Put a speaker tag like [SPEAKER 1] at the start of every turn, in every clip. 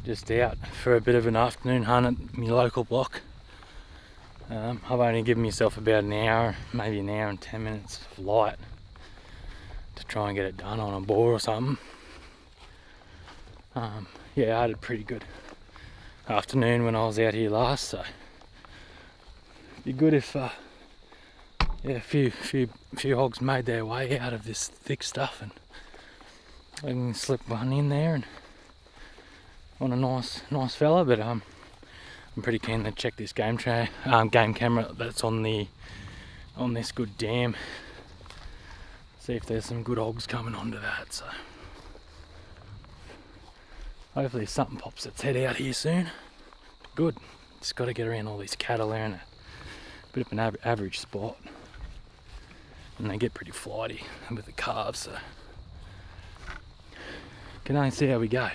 [SPEAKER 1] Just out for a bit of an afternoon hunt at my local block. I've only given myself about an hour, maybe an hour and 10 minutes of light to try and get it done on a boar or something. Yeah, I had a pretty good afternoon when I was out here last, so it'd be good if a few hogs made their way out of this thick stuff and I can slip one in there and on a nice fella. But I'm pretty keen to check this game camera that's on this good dam. See if there's some good hogs coming onto that. So hopefully something pops its head out here soon. Good. Just got to get around all these cattle. They're in a bit of an average spot, and they get pretty flighty with the calves. So can only see how we go.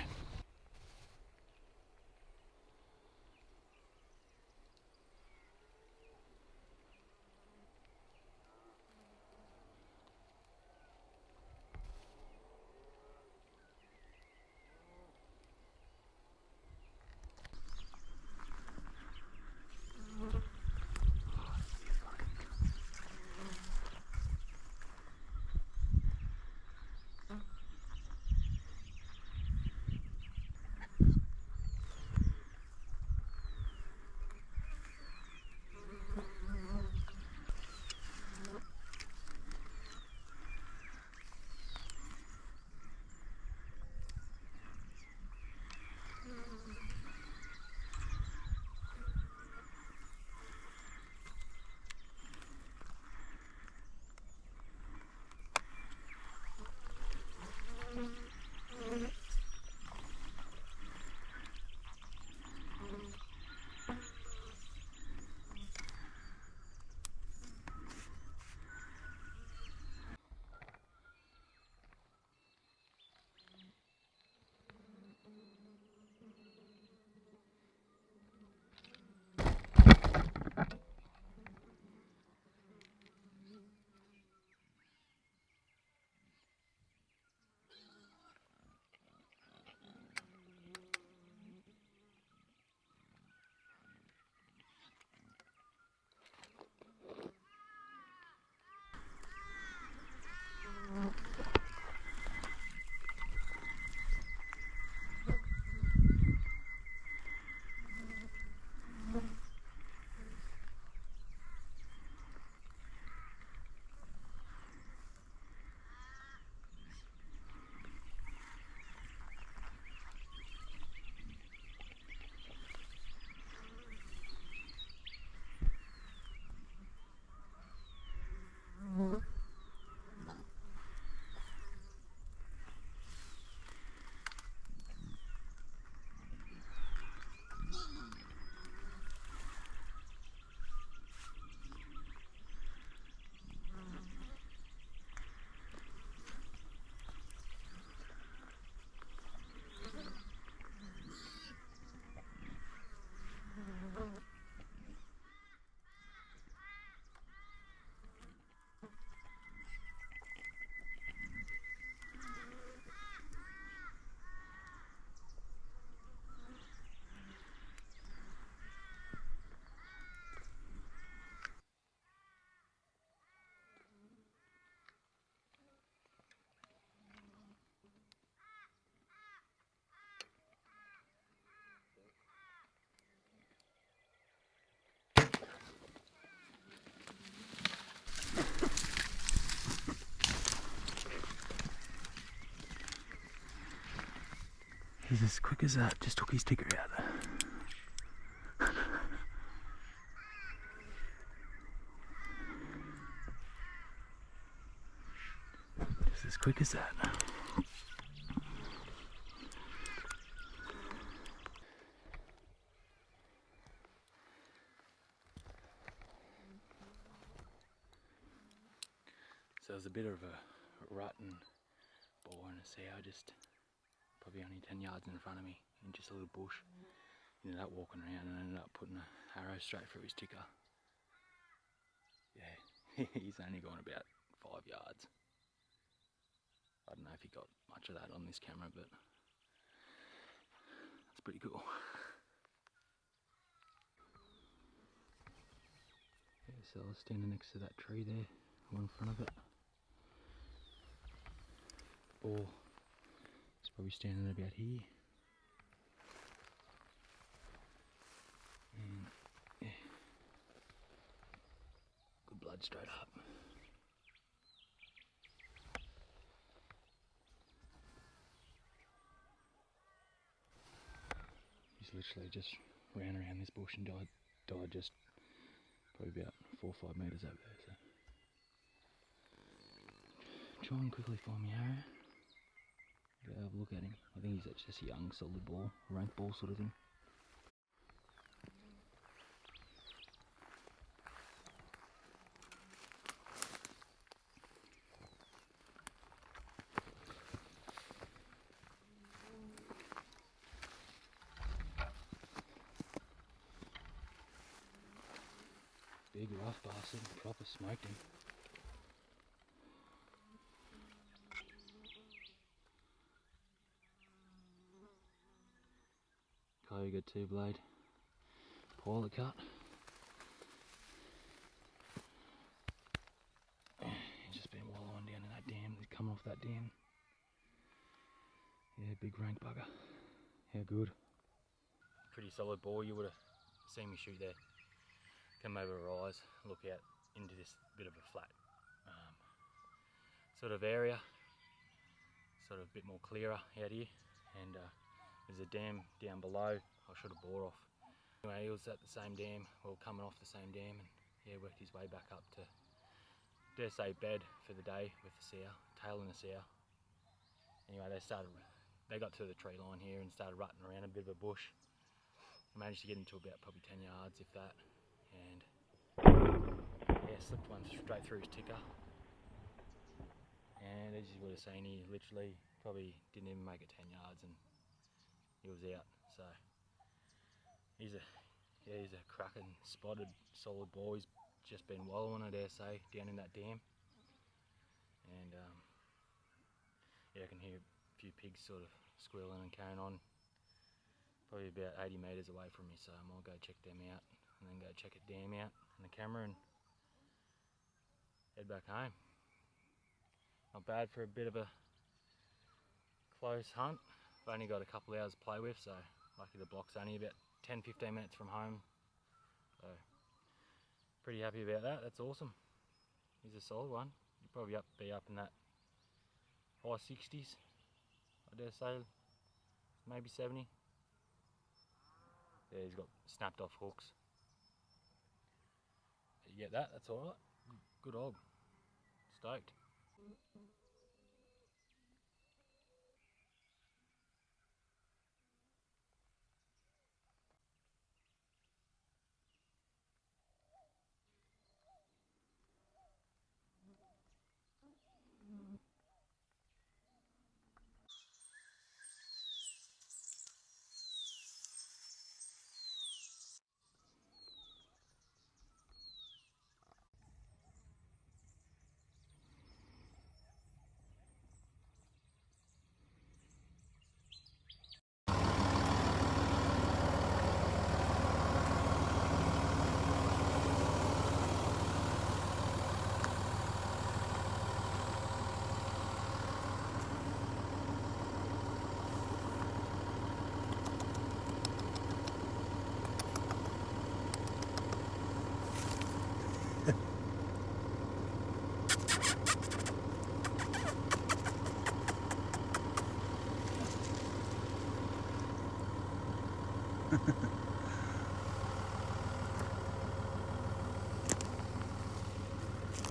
[SPEAKER 1] He's as quick as that, just took his ticker out. Just as quick as that. So there's a bit of a rut and boar and a sow just probably only 10 yards in front of me in just a little bush. Ended up walking around and ended up putting an arrow straight through his ticker. Yeah, he's only gone about 5 yards. I don't know if he got much of that on this camera, but pretty cool. Yeah, so I was standing next to that tree there, one in front of it. Boar is probably standing about here. And yeah, good blood straight up. He's literally just ran around this bush and died just probably about 4 or 5 metres over there. So try and quickly find my area. Go have a look at him. I think he's just a young solid ball, rank ball sort of thing. Big rough bastard, proper smoked him. Cayuga 2-blade pilot cut. He's just been wallowing down in that dam. He's coming off that dam. Yeah, big rank bugger. How good. Pretty solid ball. You would have seen me shoot there. Come over a rise, look out into this bit of a flat sort of area. Sort of a bit more clearer out here. And there's a dam down below. I should have bore off. Anyway, he was at the same dam, well, coming off the same dam, and yeah, worked his way back up to, dare say, bed for the day with the sow, tailing the sow. Anyway, they got to the tree line here and started rutting around a bit of a bush. I managed to get him to about probably 10 yards, if that, and yeah, slipped one straight through his ticker. And as you would have seen, he literally probably didn't even make it 10 yards, and he was out. So he's a cracking, spotted, solid ball. He's just been wallowing, I dare say, down in that dam. And yeah, I can hear a few pigs sort of squealing and carrying on. Probably about 80 metres away from me, so I might go check them out and then go check a dam out on the camera and head back home. Not bad for a bit of a close hunt. I've only got a couple of hours to play with, so lucky the block's only about 10-15 minutes from home. So pretty happy about that. That's awesome. He's a solid one. You'd probably be up in that high 60s, I dare say, maybe 70. Yeah, he's got snapped off hooks. You get that, that's alright. Good hog. Stoked.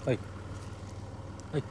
[SPEAKER 1] Hey. Hey.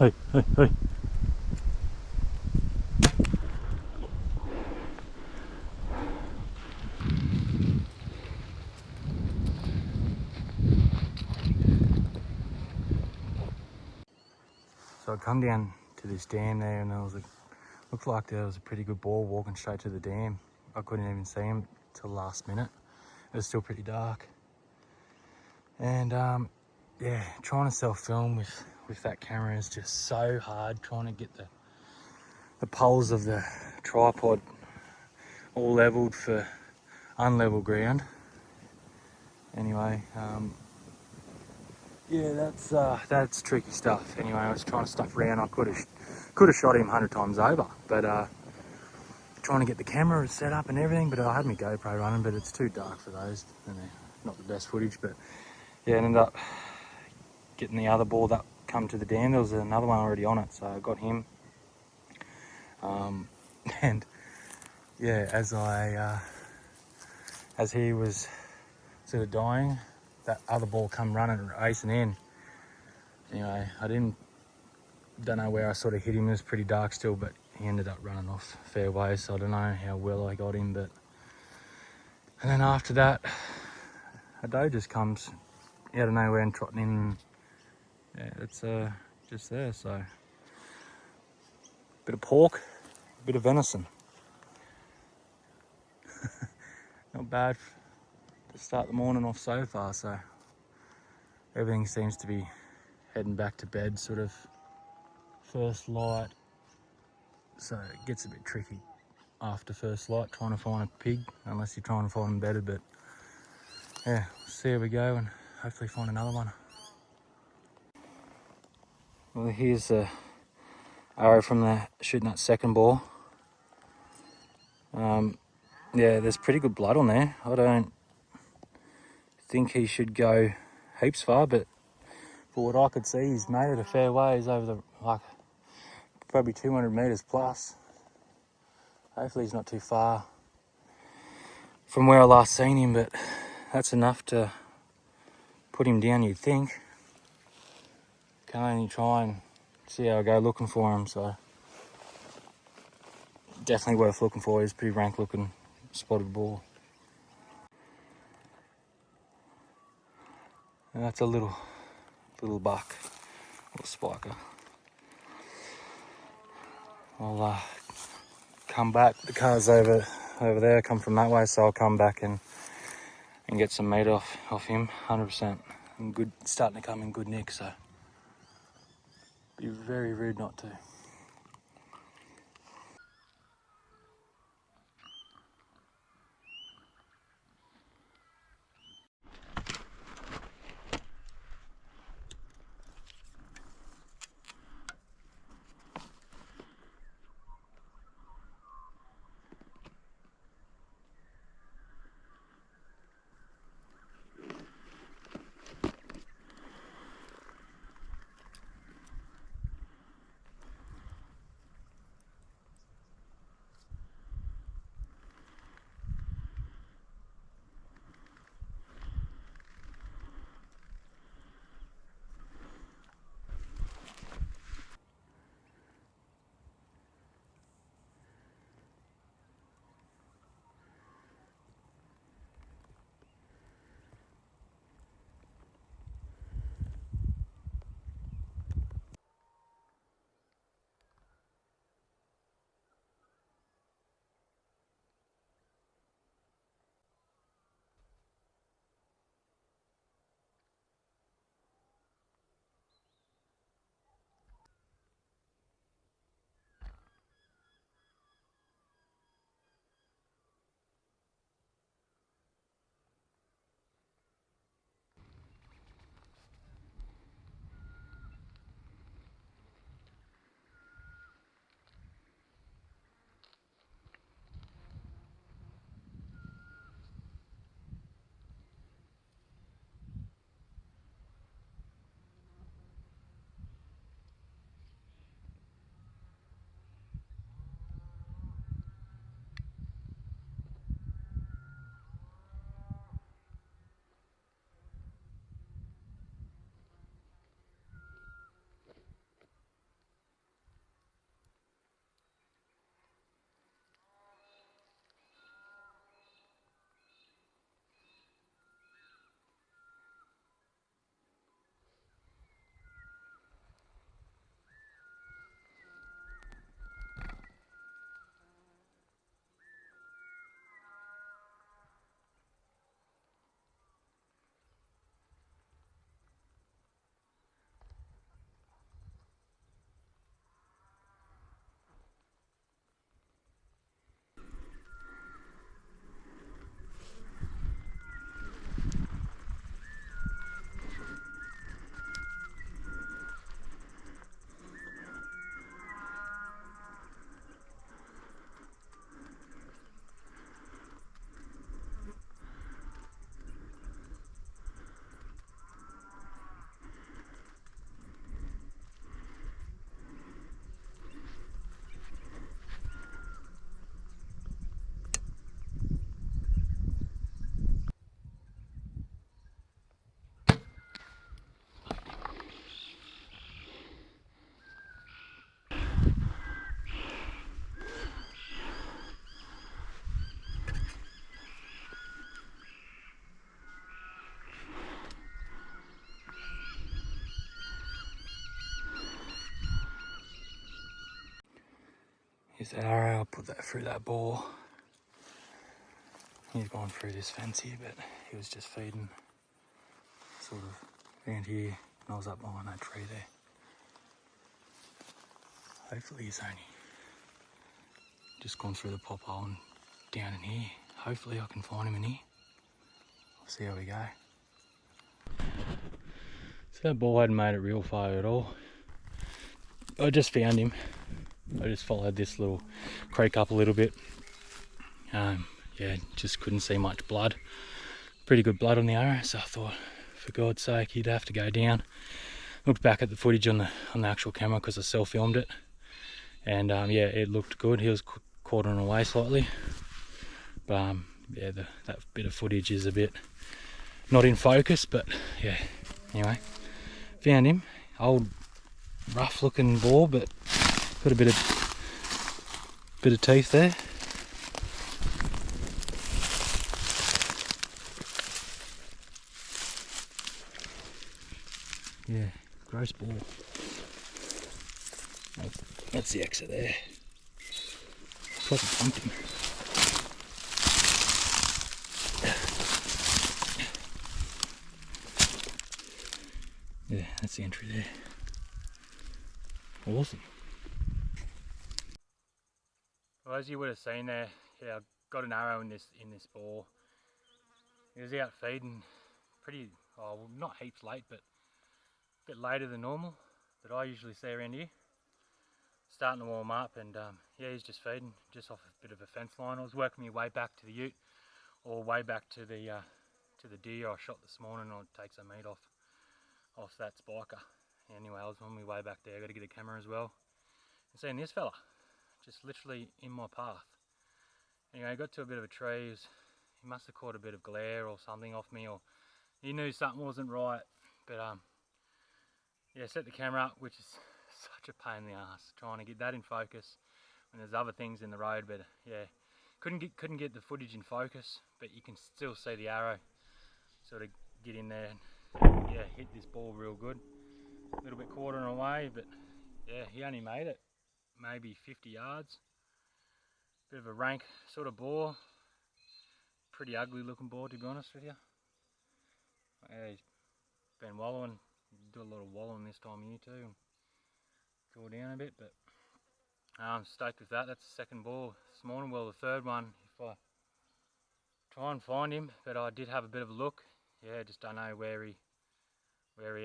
[SPEAKER 1] Hey, hey, hey. So I come down to this dam there, and there was looked like there was a pretty good boar walking straight to the dam. I couldn't even see him till the last minute. It was still pretty dark. And yeah, trying to self-film with that camera is just so hard, trying to get the poles of the tripod all leveled for unlevel ground. Anyway, yeah, that's tricky stuff. Anyway, I was trying to stuff around. I could have shot him 100 times over, but trying to get the camera set up and everything. But I had my GoPro running, but it's too dark for those, and they're not the best footage. But yeah, I ended up getting the other boar that come to the dam. There was another one already on it, so I got him. And yeah, as he was sort of dying, that other ball come running and racing in. Anyway, don't know where I sort of hit him. It was pretty dark still, but he ended up running off fair way, so I don't know how well I got him. But and then after that, a doe just comes out of nowhere and trotting in. Yeah, it's just there. So bit of pork, a bit of venison. Not bad to start the morning off so far. So everything seems to be heading back to bed, sort of first light. So it gets a bit tricky after first light trying to find a pig, unless you're trying to find them bedded. But yeah, see how we go and hopefully find another one. Well, here's the arrow from shooting that second ball. Yeah, there's pretty good blood on there. I don't think he should go heaps far, but for what I could see, he's made it a fair ways over the, probably 200 metres plus. Hopefully he's not too far from where I last seen him, but that's enough to put him down, you'd think. Can only try and see how I go looking for him, so definitely worth looking for. He's pretty rank looking spotted ball. And that's a little buck, little spiker. I'll come back. The car's over there, come from that way, so I'll come back and get some meat off him, 100%. And good, starting to come in good nick, so be very rude not to. Use that arrow, I'll put that through that bore. He's gone through this fence here, but he was just feeding sort of around here, and I was up behind that tree there. Hopefully he's only just gone through the pop hole and down in here. Hopefully I can find him in here. We'll see how we go. So that ball hadn't made it real far at all. I just found him. I just followed this little creek up a little bit. Yeah, just couldn't see much blood. Pretty good blood on the arrow, so I thought, for God's sake, he'd have to go down. Looked back at the footage on the actual camera because I self-filmed it, and yeah, it looked good. He was quartering away slightly, but yeah, that bit of footage is a bit not in focus. But yeah, anyway, found him. Old, rough-looking boar, but got a bit of teeth there. Yeah, gross ball. That's the exit there. Probably pumped him. Yeah, that's the entry there. Awesome. Well, as you would have seen there, yeah, I got an arrow in this bore. He was out feeding pretty, oh, well, not heaps late, but a bit later than normal that I usually see around here. Starting to warm up, and yeah, he's just feeding just off a bit of a fence line. I was working my way back to the ute, or way back to the deer I shot this morning. I'll take some meat off that spiker. Anyway, I was on my way back there. I got to get a camera as well. And seeing this fella, just literally in my path. Anyway, I got to a bit of a tree. He must have caught a bit of glare or something off me, or he knew something wasn't right. But yeah, set the camera up, which is such a pain in the ass trying to get that in focus when there's other things in the road. But yeah, couldn't get the footage in focus, but you can still see the arrow sort of get in there and yeah, hit this ball real good. A little bit quartering away, but yeah, he only made it maybe 50 yards. Bit of a rank sort of boar. Pretty ugly looking boar, to be honest with you. Yeah, he's been wallowing. Do a lot of wallowing this time of year too. Draw down a bit, but I'm stoked with that. That's the second ball this morning. Well, the third one, if I try and find him, but I did have a bit of a look. Yeah, just don't know where he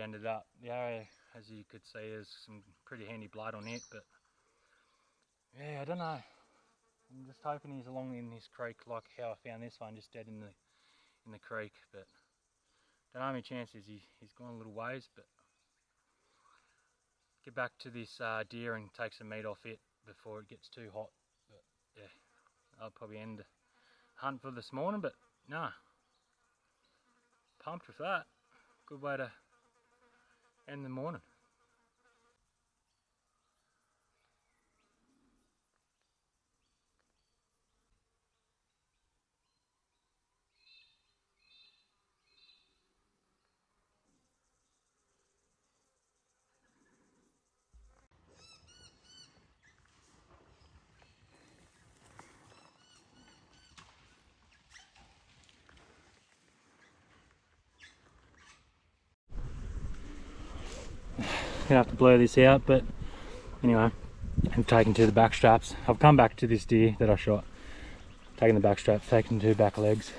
[SPEAKER 1] ended up. The arrow, as you could see, there's some pretty handy blood on it, but yeah, I don't know. I'm just hoping he's along in this creek like how I found this one, just dead in the creek. But don't know how many chances he's gone a little ways, but get back to this deer and take some meat off it before it gets too hot. But yeah, I'll probably end the hunt for this morning, but no, pumped with that. Good way to end the morning. Gonna have to blur this out, but anyway, I'm taking to the back straps. I've come back to this deer that I shot, taking the back straps, taking 2 back legs.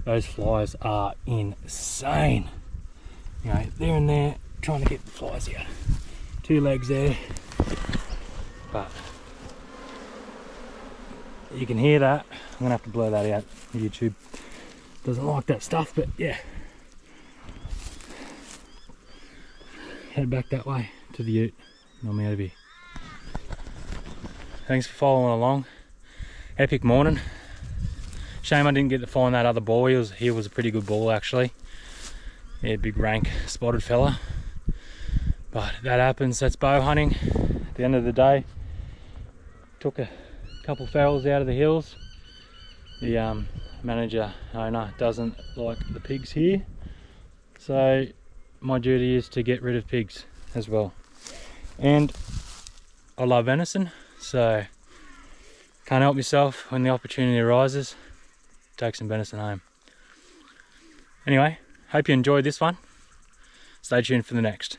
[SPEAKER 1] Those flies are insane. You know, they're in there trying to get the flies out. 2 legs there, but you can hear that. I'm gonna have to blur that out. YouTube doesn't like that stuff, but yeah. Head back that way to the ute and I'm out of here. Thanks for following along. Epic morning. Shame I didn't get to find that other ball. He was a pretty good ball actually. Yeah, big rank spotted fella. But that happens, that's bow hunting. At the end of the day, took a couple ferals out of the hills. The owner doesn't like the pigs here. So my duty is to get rid of pigs as well. And I love venison, so can't help myself when the opportunity arises. Take some venison home. Anyway, hope you enjoyed this one. Stay tuned for the next.